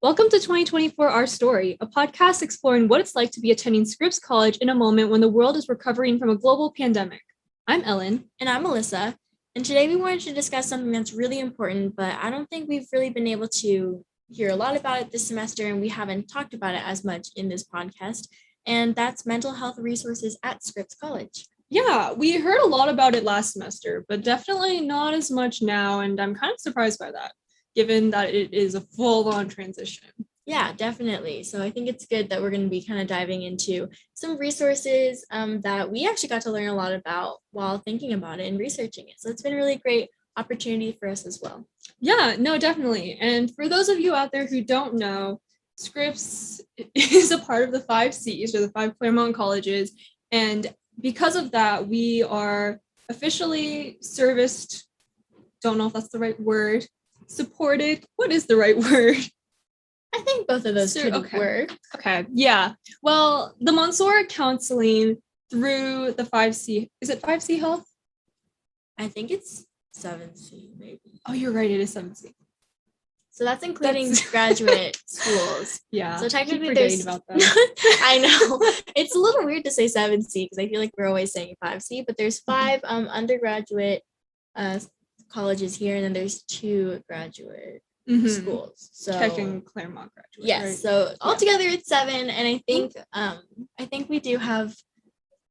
Welcome to 2024 Our Story, a podcast exploring what it's like to be attending Scripps College in a moment when the world is recovering from a global pandemic. I'm Ellen. And I'm Alyssa. And today we wanted to discuss something that's really important, but I don't think we've really been able to hear a lot about it this semester, and we haven't talked about it as much in this podcast. And that's mental health resources at Scripps College. Yeah, we heard a lot about it last semester, but definitely not as much now, and I'm kind of surprised by that, given that it is a full-on transition. Yeah, definitely. So I think it's good that we're going to be kind of diving into some resources that we actually got to learn a lot about while thinking about it and researching it. So it's been a really great opportunity for us as well. Yeah, no, definitely. And for those of you out there who don't know, Scripps is a part of the 5 Cs, or the 5 Claremont colleges, and because of that, we are officially serviced, don't know if that's the right word, supported. What is the right word? I think both of those could work. Okay, yeah. Well, the Monsoor counseling through the 5C, is it 5C Health? I think it's 7C, maybe. Oh, you're right, it is 7C. So that's including graduate schools. Yeah. So technically there's about that. I know. It's a little weird to say 7C because I feel like we're always saying 5C, but there's 5 undergraduate colleges here, and then there's 2 graduate schools. So checking Claremont graduate. Yes. Right? So altogether it's 7, and I think we do have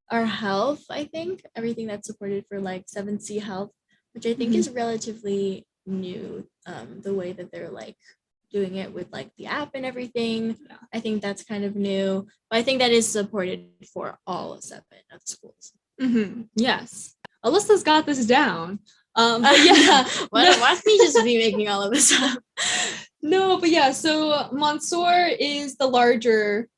our health, everything that's supported for like 7C health, which I think is relatively new, the way that they're like doing it with like the app and everything. Yeah. I think that's kind of new, but I think that is supported for all 7 of the schools. Yes, Alyssa's got this down. But yeah, watch me just be making all of this up. No, but yeah, so Monsoor is the larger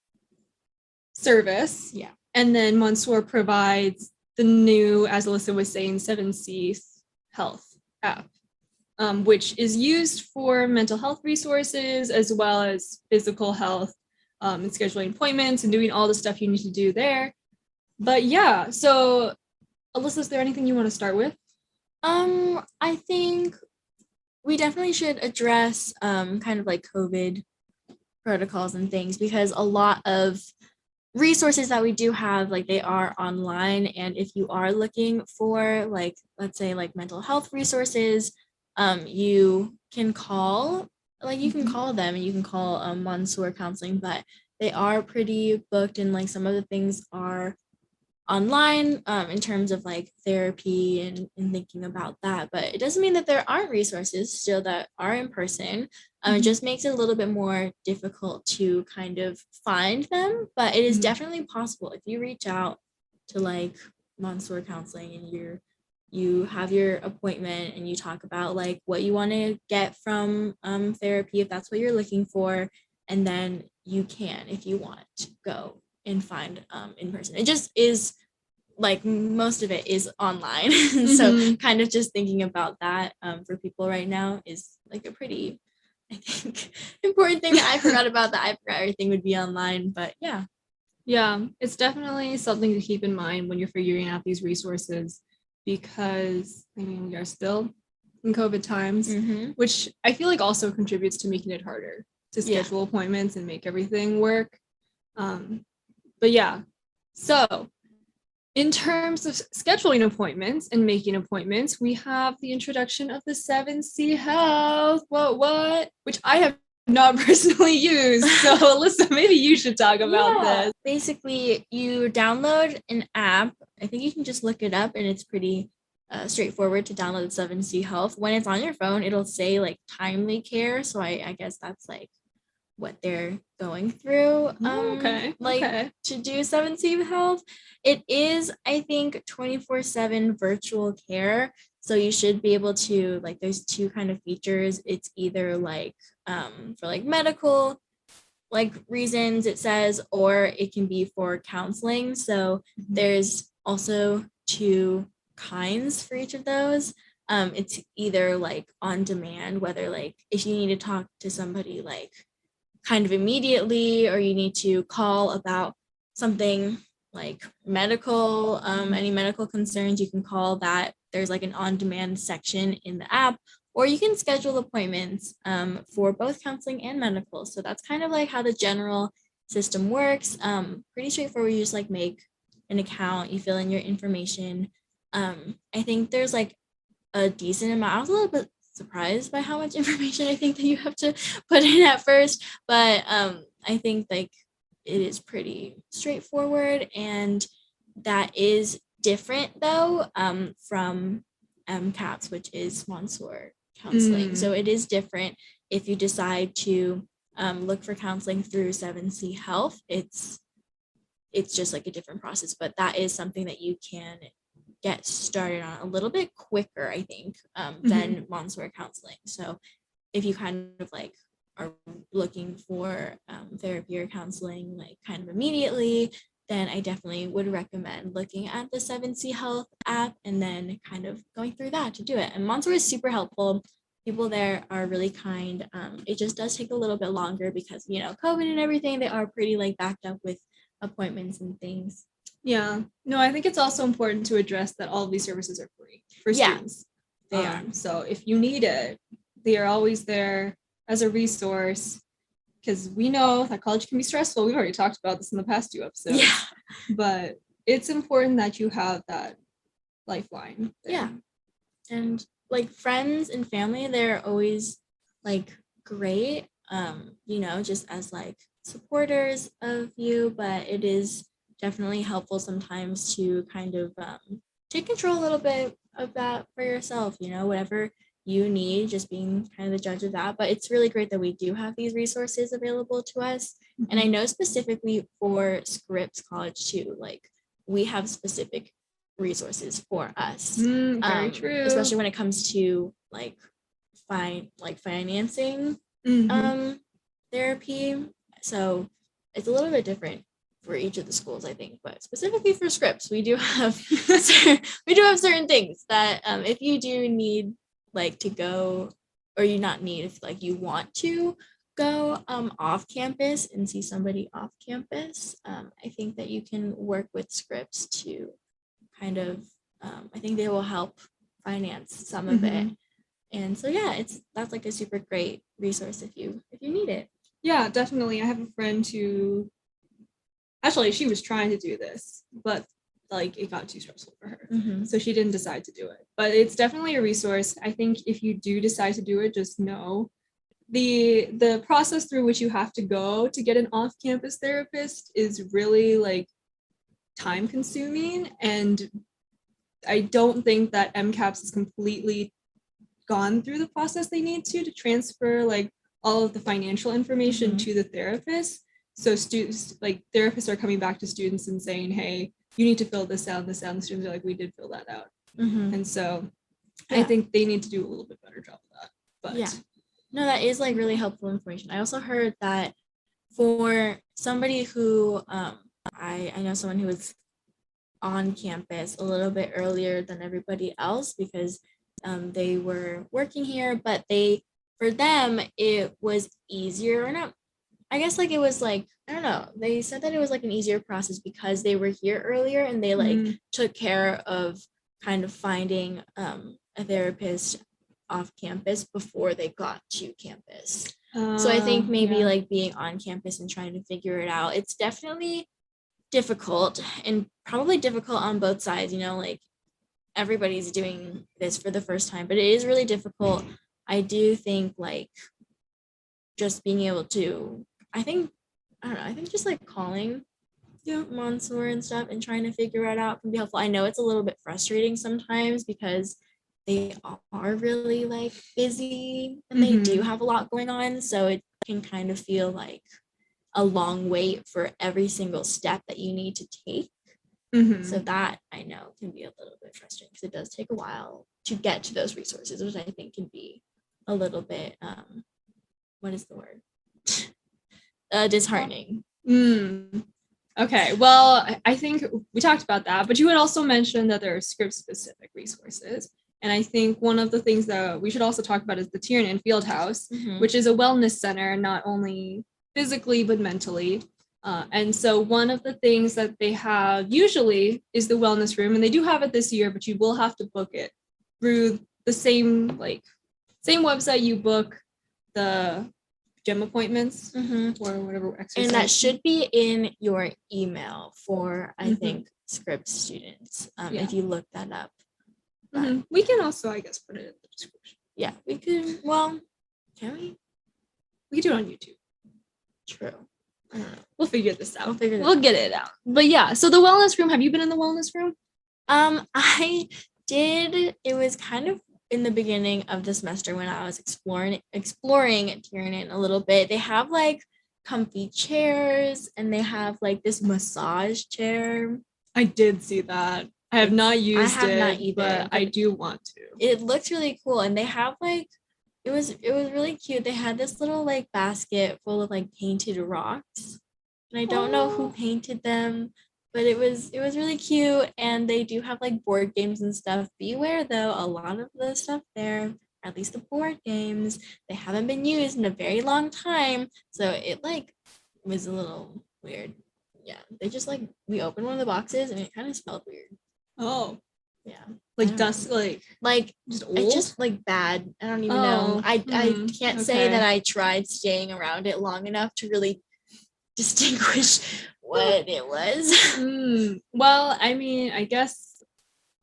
service. Yeah. And then Monsoor provides the new, as Alyssa was saying, 7C health app, which is used for mental health resources as well as physical health, and scheduling appointments and doing all the stuff you need to do there. But yeah, so Alyssa, is there anything you want to start with? I think we definitely should address kind of like COVID protocols and things, because a lot of resources that we do have, like, they are online, and if you are looking for like, let's say like mental health resources, you can call them, and you can call Monsoor counseling, but they are pretty booked, and like some of the things are online in terms of like therapy and thinking about that, but it doesn't mean that there aren't resources still that are in person. It just makes it a little bit more difficult to kind of find them, but it is definitely possible if you reach out to like Monsoor counseling and you have your appointment and you talk about like what you want to get from therapy, if that's what you're looking for, and then you can, if you want, go and find in person. It just is like most of it is online. So kind of just thinking about that for people right now is like a pretty, I think, important thing that I forgot about, that I forgot everything would be online. But yeah, it's definitely something to keep in mind when you're figuring out these resources, because I mean, we are still in COVID times, which I feel like also contributes to making it harder to schedule appointments and make everything work. But yeah, so in terms of scheduling appointments and making appointments, we have the introduction of the 7C Health, which I have not personally used. So Alyssa, maybe you should talk about this. Basically, you download an app. I think you can just look it up, and it's pretty straightforward to download 7C Health. When it's on your phone, it'll say like timely care. So I guess that's like what they're going through to do 7C Health. It is, I think, 24/7 virtual care, so you should be able to, like, there's 2 kind of features. It's either like for like medical like reasons, it says, or it can be for counseling. So there's also 2 kinds for each of those. It's either like on demand, whether like if you need to talk to somebody like kind of immediately, or you need to call about something like medical, any medical concerns, you can call that. There's like an on-demand section in the app, or you can schedule appointments for both counseling and medical. So that's kind of like how the general system works. Pretty straightforward. You just like make an account, you fill in your information. I think there's like a decent amount. I was a little bit surprised by how much information I think that you have to put in at first, but I think like it is pretty straightforward, and that is different though from MCAPS, which is Montessori counseling. So it is different if you decide to look for counseling through 7C Health. It's just like a different process, but that is something that you can get started on a little bit quicker, I think, than Montessori counseling. So if you kind of like are looking for therapy or counseling like kind of immediately, then I definitely would recommend looking at the 7C Health app and then kind of going through that to do it. And Montessori is super helpful. People there are really kind. It just does take a little bit longer because, you know, COVID and everything. They are pretty like backed up with appointments and things. Yeah. No, I think it's also important to address that all of these services are free for students. They are. So if you need it, they are always there as a resource, because we know that college can be stressful. We've already talked about this in the past 2 episodes. Yeah. But it's important that you have that lifeline there. Yeah. And like friends and family, they're always like great, you know, just as like supporters of you, but it is definitely helpful sometimes to kind of take control a little bit of that for yourself, you know, whatever you need, just being kind of the judge of that. But it's really great that we do have these resources available to us. And I know specifically for Scripps College too, like we have specific resources for us. Very true. Especially when it comes to like financing therapy. So it's a little bit different for each of the schools, I think, but specifically for Scripps, we do have certain things that if you do need like to go, or you not need, if like you want to go off campus and see somebody off campus, I think that you can work with Scripps to kind of I think they will help finance some of it. And so yeah, that's like a super great resource if you need it. Yeah, definitely. I have a friend who actually she was trying to do this, but like it got too stressful for her. So she didn't decide to do it. But it's definitely a resource. I think if you do decide to do it, just know the process through which you have to go to get an off-campus therapist is really like time consuming, and I don't think that MCAPS has completely gone through the process they need to transfer like all of the financial information to the therapist. So students, like therapists are coming back to students and saying, hey, you need to fill this out, and the students are like, we did fill that out. And so I think they need to do a little bit better job of that. But yeah, no, that is like really helpful information. I also heard that for somebody who I know someone who was on campus a little bit earlier than everybody else because they were working here, but for them it was easier, or not, I guess like it was like, I don't know, they said that it was like an easier process because they were here earlier and they like took care of kind of finding a therapist off campus before they got to campus. So I think maybe like being on campus and trying to figure it out, it's definitely difficult, and probably difficult on both sides, you know, like everybody's doing this for the first time, but it is really difficult. I do think like just being able to, I think just like calling Montessori and stuff and trying to figure it out can be helpful. I know it's a little bit frustrating sometimes because they are really like busy and they do have a lot going on, so it can kind of feel like a long wait for every single step that you need to take. So that I know can be a little bit frustrating because it does take a while to get to those resources, which I think can be a little bit what is the word? Disheartening. Okay, well, I think we talked about that, but you had also mentioned that there are Scripps specific resources. And I think one of the things that we should also talk about is the Tiernan Field House, which is a wellness center, not only physically, but mentally. And so one of the things that they have usually is the wellness room, and they do have it this year, but you will have to book it through the same website you book the gym appointments or whatever exercise. And that should be in your email for, I think, Scripps students, if you look that up. We can also, I guess, put it in the description. Yeah, we could. Well, can we? We could do it on YouTube. True. I don't know. We'll figure this out. We'll get it out. But yeah, so the wellness room, have you been in the wellness room? I did. It was kind of in the beginning of the semester when I was exploring Tiernan a little bit. They have like comfy chairs and they have like this massage chair. I did see that. I have not used it, not either, but I do want to. It looks really cool, and they have like it was really cute. They had this little like basket full of like painted rocks, and I don't know who painted them, but it was really cute. And they do have like board games and stuff. Beware though, a lot of the stuff there, at least the board games, they haven't been used in a very long time, so it like was a little weird. Yeah, they just like we opened one of the boxes and it kind of smelled weird. Oh, yeah, like dust, like just old? It's just like bad. I don't even know. I can't say that I tried staying around it long enough to really distinguish what it was. Well, I mean, I guess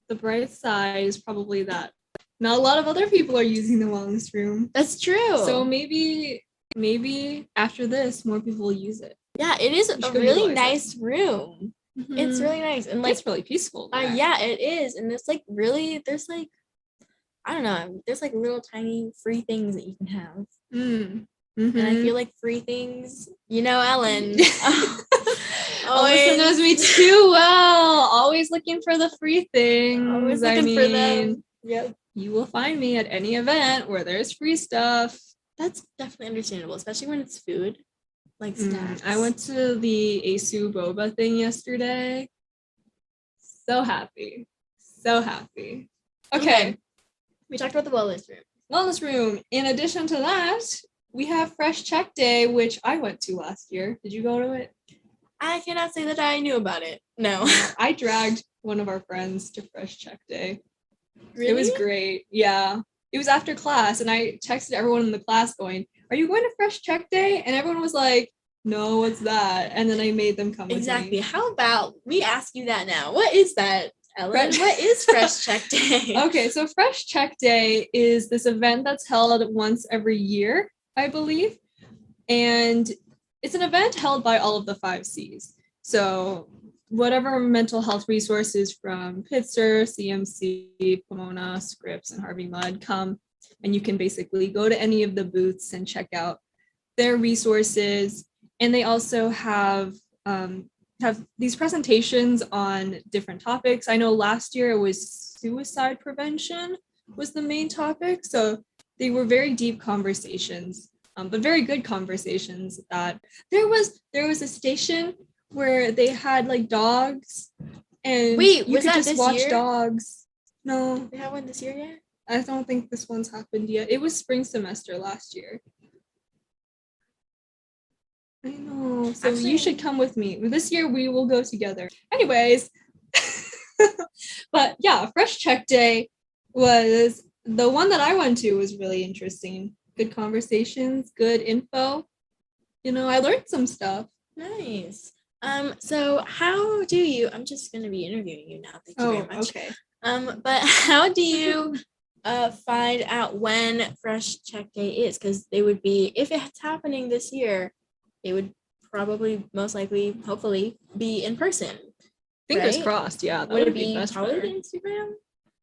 the bright side is probably that not a lot of other people are using the wellness room. That's true. So maybe after this, more people will use it. Yeah, it is a really nice room. It's really nice, and like it's really peaceful. Yeah, it is, and it's like really there's like I don't know, there's like little tiny free things that you can have, and I feel like free things, Ellen. Alyssa knows me too well. Always looking for the free things. Always looking for them. Yep. You will find me at any event where there's free stuff. That's definitely understandable, especially when it's food. Like snacks. I went to the Asu boba thing yesterday. So happy. Okay. We talked about the wellness room. In addition to that, we have Fresh Check Day, which I went to last year. Did you go to it? I cannot say that I knew about it. No. I dragged one of our friends to Fresh Check Day. Really? It was great. Yeah. It was after class, and I texted everyone in the class going, "Are you going to Fresh Check Day?" And everyone was like, "No, what's that?" And then I made them come with me. Exactly. How about we ask you that now? What is that, Ellen? What is Fresh Check Day? Okay, so Fresh Check Day is this event that's held once every year, I believe. And it's an event held by all of the 5 C's. So whatever mental health resources from Pitzer, CMC, Pomona, Scripps, and Harvey Mudd come, and you can basically go to any of the booths and check out their resources. And they also have these presentations on different topics. I know last year it was suicide prevention was the main topic. So they were very deep conversations, but very good conversations. That there was a station where they had like dogs, and you could just watch dogs. No, they have one this year yet? I don't think this one's happened yet. It was spring semester last year. I know. So you should come with me. This year we will go together. Anyways, but yeah, Fresh Check Day was the one that I went to was really interesting. Good conversations, good info. I learned some stuff. Nice. So how do you, I'm just going to be interviewing you now. Thank you very much. Okay. But how do you find out when Fresh Check Day is? Because they would be, if it's happening this year, it would probably, most likely, hopefully, be in person. Fingers crossed, yeah. Would it be probably Instagram?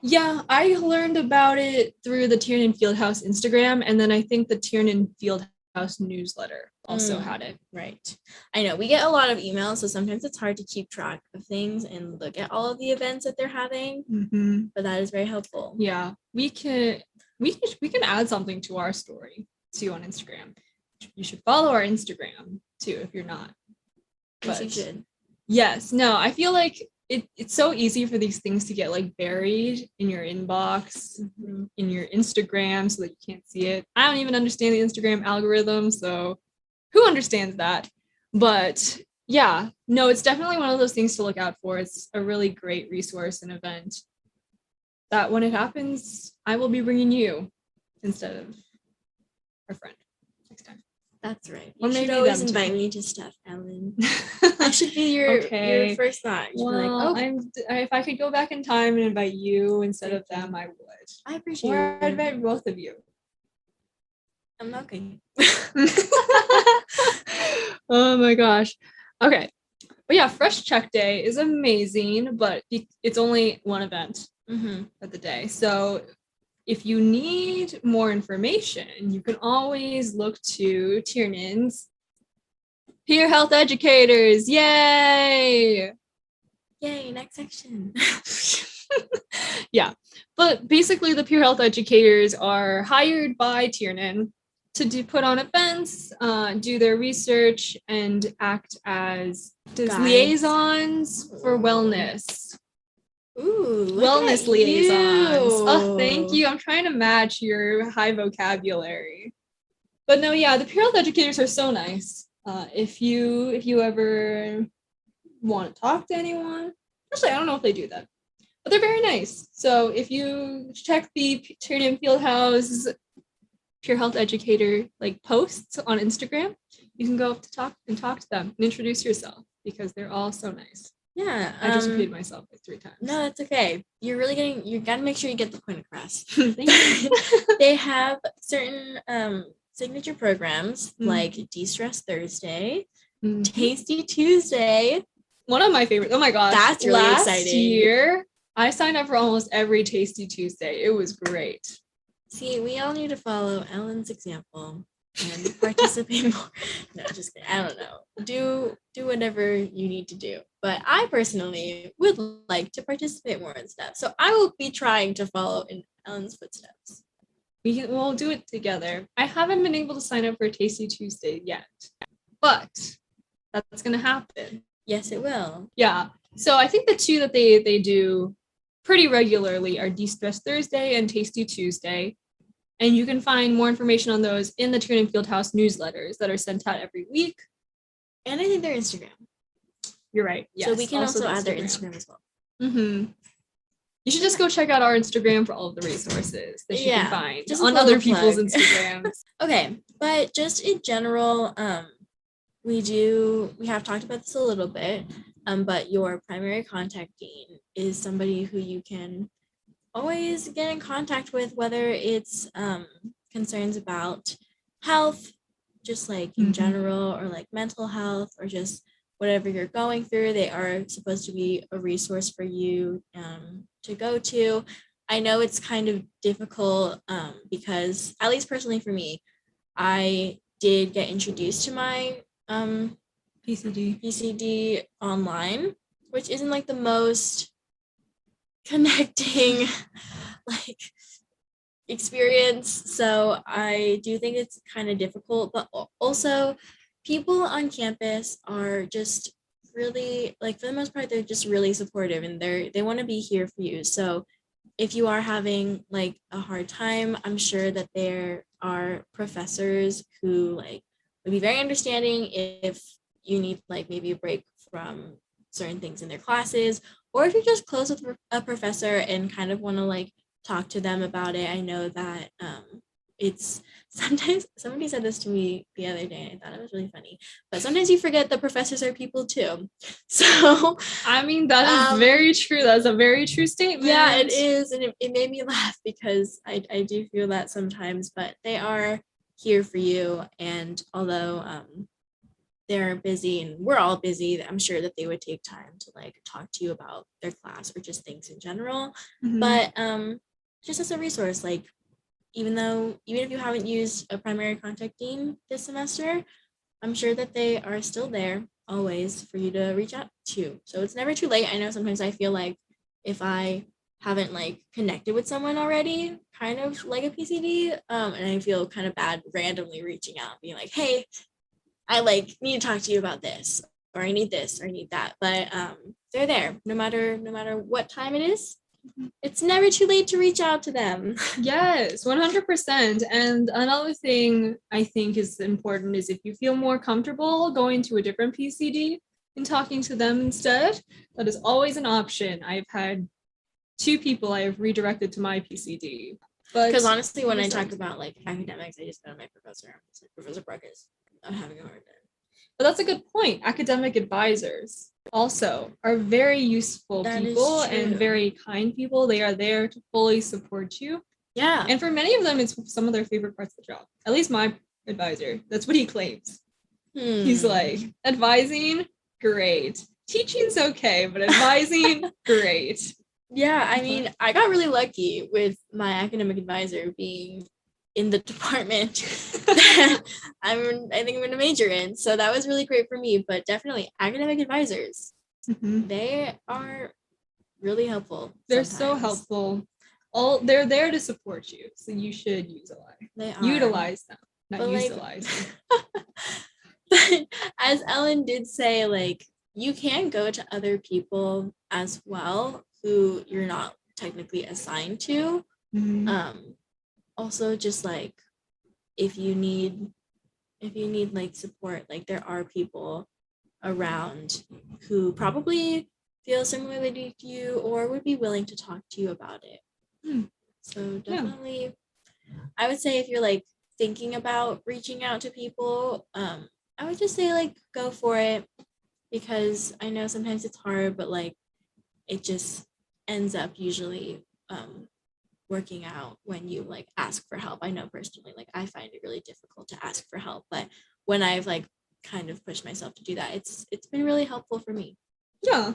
Yeah, I learned about it through the Tiernan Field House Instagram, and then I think the Tiernan Field House newsletter also had it. Right. I know we get a lot of emails, so sometimes it's hard to keep track of things and look at all of the events that they're having. But that is very helpful. Yeah, we can add something to our story too on Instagram. You should follow our Instagram too if you're not. Yes, you should. Yes. No, I feel like it's so easy for these things to get like buried in your inbox, in your Instagram, so that you can't see it. I don't even understand the Instagram algorithm, so who understands that? But yeah, no, it's definitely one of those things to look out for. It's a really great resource and event that when it happens, I will be bringing you instead of our friend next time. That's right. Or You should maybe always them too. invite me to stuff, Ellen. I should be your first thought. You should be like, Well, oh, if I could go back in time and invite you instead of Thank them, you. I would. I appreciate Or I'd it. invite both of you. I'm okay. Oh my gosh. Okay. But yeah, Fresh Check Day is amazing, but it's only one event of the day. So if you need more information, you can always look to Tiernan's Peer Health Educators. Yay! Yay, next section. Yeah, but basically the peer health educators are hired by Tiernan to put on events, do their research, and act as liaisons for wellness. Ooh, Wellness liaisons. You. Oh, thank you. I'm trying to match your high vocabulary. But no, yeah, the peer health educators are so nice. If you ever want to talk to anyone, actually, I don't know if they do that, but they're very nice. So if you check the Tiernan Field House Pure Health Educator like posts on Instagram, you can go up to talk to them and introduce yourself because they're all so nice. Yeah. I just repeated myself like 3 times. No, that's okay. You gotta make sure you get the point across. Thank you. They have certain signature programs like De-Stress Thursday, Tasty Tuesday. One of my favorites. Oh my gosh. That's really Last exciting. year, I signed up for almost every Tasty Tuesday. It was great. See, we all need to follow Ellen's example and participate more. No, just kidding. I don't know. Do whatever you need to do. But I personally would like to participate more in stuff. So I will be trying to follow in Ellen's footsteps. We'll do it together. I haven't been able to sign up for Tasty Tuesday yet, but that's gonna happen. Yes, it will. Yeah. So I think the two that they do pretty regularly are De-Stress Thursday and Tasty Tuesday. And you can find more information on those in the Tiernan Field House newsletters that are sent out every week. And I think their Instagram. You're right. Yes. So we can also add their Instagram as well. Mm-hmm. You should just go check out our Instagram for all of the resources that you can find just on other people's Instagrams. Okay, but just in general, we have talked about this a little bit, but your primary contact dean is somebody who you can always get in contact with, whether it's concerns about health, just like in general, or like mental health, or just whatever you're going through. They are supposed to be a resource for you to go to. I know it's kind of difficult because, at least personally for me, I did get introduced to my PCD online, which isn't like the most connecting like experience. So I do think it's kind of difficult, but also people on campus are just really, like, for the most part, they're just really supportive and they want to be here for you. So if you are having like a hard time, I'm sure that there are professors who like would be very understanding if you need like maybe a break from certain things in their classes, or if you're just close with a professor and kind of want to like talk to them about it. I know that it's sometimes, somebody said this to me the other day, I thought it was really funny, but sometimes you forget that professors are people too. So I mean, that is very true. That's a very true statement. Yeah, it is. And it made me laugh because I do feel that sometimes, but they are here for you. And although they're busy and we're all busy, I'm sure that they would take time to like talk to you about their class or just things in general. But just as a resource, like even if you haven't used a primary contact dean this semester, I'm sure that they are still there always for you to reach out to. So it's never too late. I know sometimes I feel like if I haven't like connected with someone already, kind of like a PCD, and I feel kind of bad randomly reaching out, being like, hey, I like need to talk to you about this, or I need this, or I need that. But they're there no matter what time it is. It's never too late to reach out to them. Yes, 100%. And another thing I think is important is if you feel more comfortable going to a different PCD, and talking to them instead, that is always an option. I've had 2 people I have redirected to my PCD. Because honestly, when I talk about like academics, I just go to my professor. I'm just like, Professor Bruckus, I'm having a hard time. But that's a good point. Academic advisors also are very useful people and very kind people. They are there to fully support you. Yeah. And for many of them, it's some of their favorite parts of the job. At least my advisor, that's what he claims. He's like, advising, great. Teaching's okay, but advising, great. Yeah, I mean, I got really lucky with my academic advisor being in the department that I think I'm going to major in. So that was really great for me. But definitely academic advisors, they are really helpful. They're so helpful. They're there to support you. So you should utilize them, not utilize them. But as Ellen did say, like, you can go to other people as well who you're not technically assigned to. Also, just like if you need like support, like there are people around who probably feel similarly to you or would be willing to talk to you about it. So definitely, I would say if you're like thinking about reaching out to people, I would just say like go for it, because I know sometimes it's hard, but like it just ends up usually working out when you like ask for help. I know personally, like I find it really difficult to ask for help, but when I've like kind of pushed myself to do that, it's been really helpful for me. Yeah,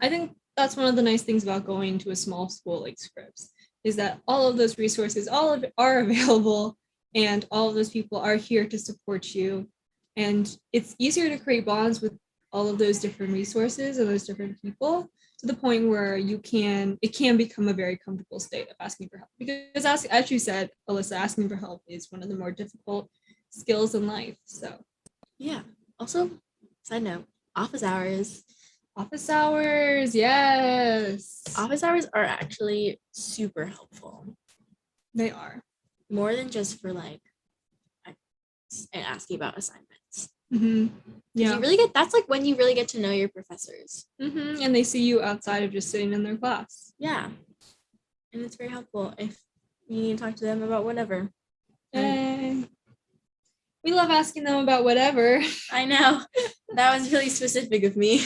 I think that's one of the nice things about going to a small school like Scripps, is that all of those resources are available, and all of those people are here to support you, and it's easier to create bonds with all of those different resources and those different people, to the point where it can become a very comfortable state of asking for help. Because as you said, Alyssa, asking for help is one of the more difficult skills in life. So yeah. Also, side note, office hours. Office hours, yes. Office hours are actually super helpful. They are. More than just for like and asking about assignments. Yeah, that's like when you really get to know your professors. And they see you outside of just sitting in their class. Yeah, and it's very helpful if you need to talk to them about whatever. We love asking them about whatever. I know. That was really specific of me.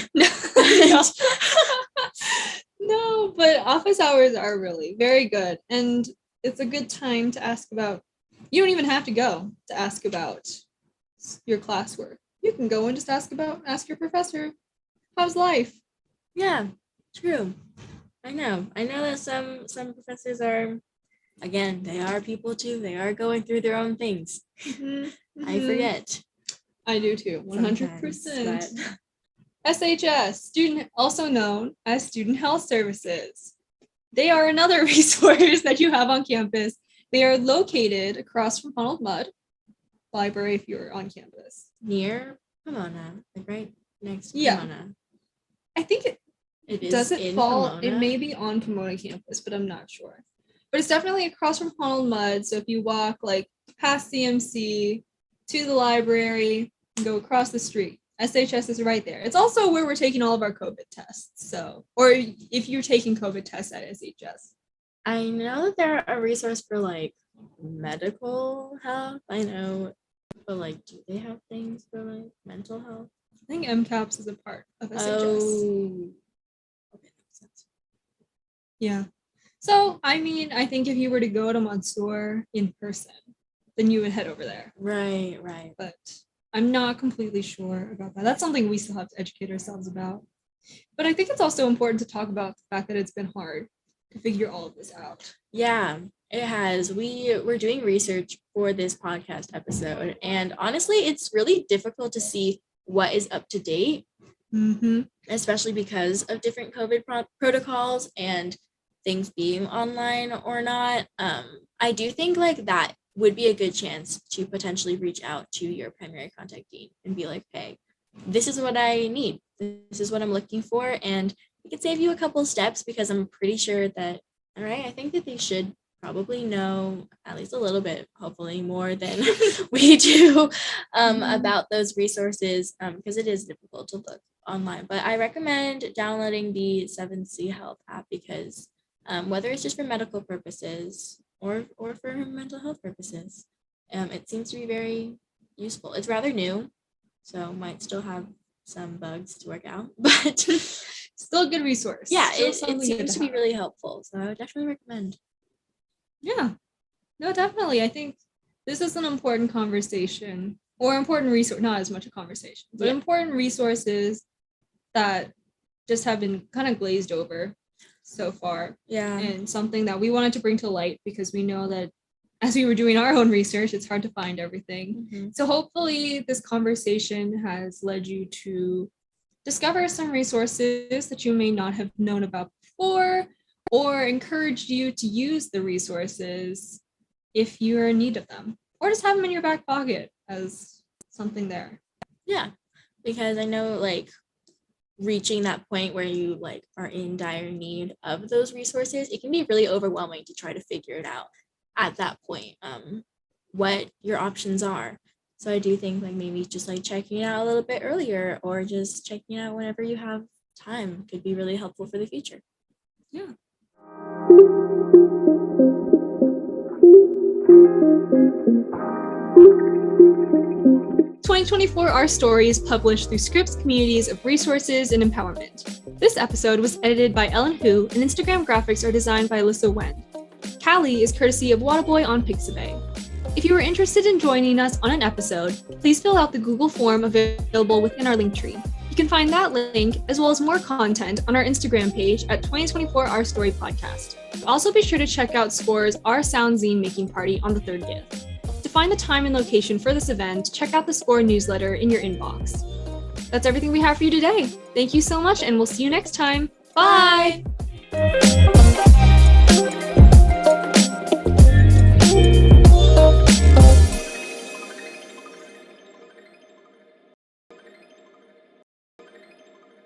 No, but office hours are really very good, and it's a good time to ask about. You don't even have to go to ask about your classwork. You can go and just ask your professor, how's life? Yeah, true. I know that some professors are, again, they are people too. They are going through their own things. I forget. I do too, 100%. SHS, also known as Student Health Services. They are another resource that you have on campus. They are located across from Ronald Mudd Library if you're on campus. Near Pomona, like right next to Pomona. I think it is. Does it fall? Pomona? It may be on Pomona campus, but I'm not sure. But it's definitely across from Ronald Mudd. So if you walk like past CMC to the library and go across the street, SHS is right there. It's also where we're taking all of our COVID tests. So, or if you're taking COVID tests at SHS. I know that they're a resource for like medical health. I know, but like, do they have things for like mental health? I think MCAPS is a part of SHS. Oh, okay, that makes sense. Yeah. So, I mean, I think if you were to go to Monsoor in person, then you would head over there. Right. But I'm not completely sure about that. That's something we still have to educate ourselves about. But I think it's also important to talk about the fact that it's been hard to figure all of this out. Yeah, it has. We were doing research for this podcast episode, and honestly, it's really difficult to see what is up to date, especially because of different COVID protocols and things being online or not. I do think like that would be a good chance to potentially reach out to your primary contact dean and be like, hey, this is what I need. This is what I'm looking for. And it could save you a couple steps, because I'm pretty sure that, all right, I think that they should probably know at least a little bit, hopefully more than we do, about those resources, because it is difficult to look online. But I recommend downloading the 7C Health app because whether it's just for medical purposes or for mental health purposes, it seems to be very useful. It's rather new, so might still have some bugs to work out, but still a good resource. Yeah, Still it seems to be really helpful. So I would definitely recommend. Yeah, no, definitely. I think this is an important conversation or important resource, not as much a conversation, but important resources that just have been kind of glazed over so far. Yeah. And something that we wanted to bring to light because we know that as we were doing our own research, it's hard to find everything. Mm-hmm. So hopefully this conversation has led you to discover some resources that you may not have known about before, or encouraged you to use the resources if you're in need of them, or just have them in your back pocket as something there. Yeah, because I know like reaching that point where you like are in dire need of those resources, it can be really overwhelming to try to figure it out at that point, what your options are. So I do think like maybe just like checking it out a little bit earlier or just checking it out whenever you have time could be really helpful for the future. Yeah. "2024 Our Story" is published through Scripps Communities of Resources and Empowerment. This episode was edited by Ellen Hu, and Instagram graphics are designed by Alyssa Wen. Callie is courtesy of Wadaboy on Pixabay. If you are interested in joining us on an episode, please fill out the Google form available within our link tree. You can find that link as well as more content on our Instagram page at 2024 Our Story Podcast. Also be sure to check out Score's Our Sound Zine Making Party on the 3rd gift. To find the time and location for this event, check out the Score newsletter in your inbox. That's everything we have for you today. Thank you so much, and we'll see you next time. Bye!